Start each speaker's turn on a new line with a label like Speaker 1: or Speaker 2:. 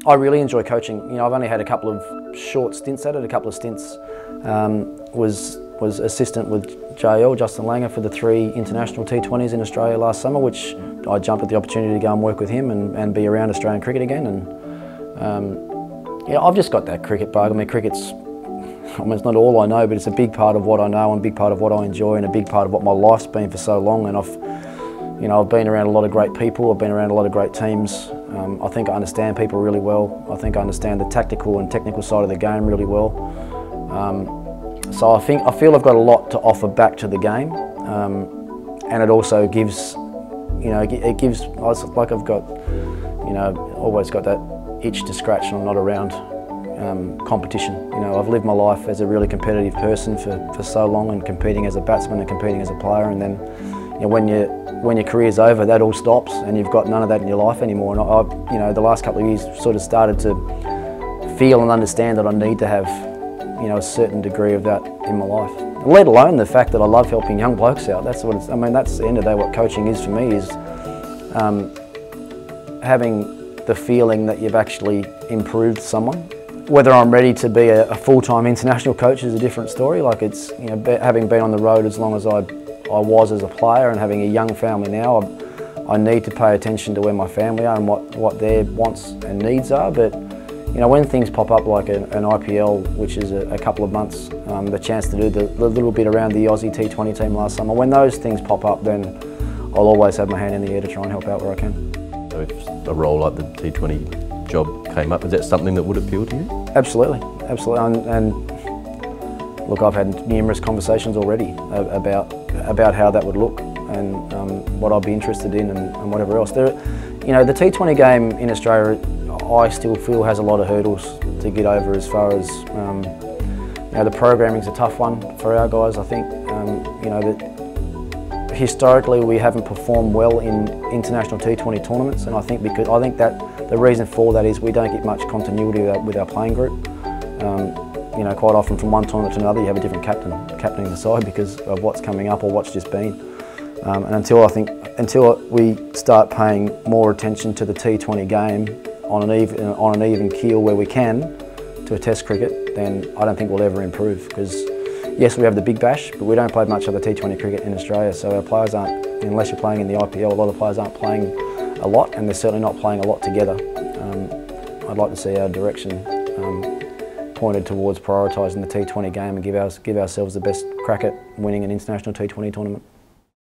Speaker 1: I really enjoy coaching. You know, I've only had a couple of short stints at it, a couple of stints. Was assistant with JL, Justin Langer, for the 3 international T20s in Australia last summer, which I jumped at the opportunity to go and work with him and be around Australian cricket again. And yeah, I've just got that cricket bug. I mean, cricket's, it's not all I know, but it's a big part of what I know and a big part of what I enjoy and a big part of what my life's been for so long. And I've been around a lot of great people. I've been around a lot of great teams. I think I understand people really well. I think I understand the tactical and technical side of the game really well. So I feel I've got a lot to offer back to the game, and it also gives, it gives, like I've got, always got that itch to scratch when I'm not around competition. I've lived my life as a really competitive person for so long, and competing as a batsman and competing as a player, and then when your career's over, that all stops and you've got none of that in your life anymore. And the last couple of years sort of started to feel and understand that I need to have a certain degree of that in my life. Let alone the fact that I love helping young blokes out. That's what it's, that's the end of the day what coaching is for me, is having the feeling that you've actually improved someone. Whether I'm ready to be a full-time international coach is a different story. Like, it's, having been on the road as long as I was as a player and having a young family now, I need to pay attention to where my family are and what their wants and needs are. But when things pop up like an IPL, which is a couple of months, the chance to do the little bit around the Aussie T20 team last summer, when those things pop up, then I'll always have my hand in the air to try and help out where I can.
Speaker 2: So if a role like the T20 job came up, is that something that would appeal to you?
Speaker 1: Absolutely, absolutely. And look, I've had numerous conversations already about how that would look and what I'd be interested in and whatever else. The T20 game in Australia, I still feel has a lot of hurdles to get over, as far as the programming's a tough one for our guys. I think that historically we haven't performed well in international T20 tournaments, and I think that the reason for that is we don't get much continuity with our playing group. Quite often from one tournament to another you have a different captaining the side because of what's coming up or what's just been. And until we start paying more attention to the T20 game on an even keel where we can to a test cricket, then I don't think we'll ever improve. Because yes, we have the Big Bash, but we don't play much of the T20 cricket in Australia, so our players aren't, unless you're playing in the IPL, a lot of players aren't playing a lot, and they're certainly not playing a lot together. I'd like to see our direction pointed towards prioritising the T20 game and give ourselves the best crack at winning an international T20 tournament.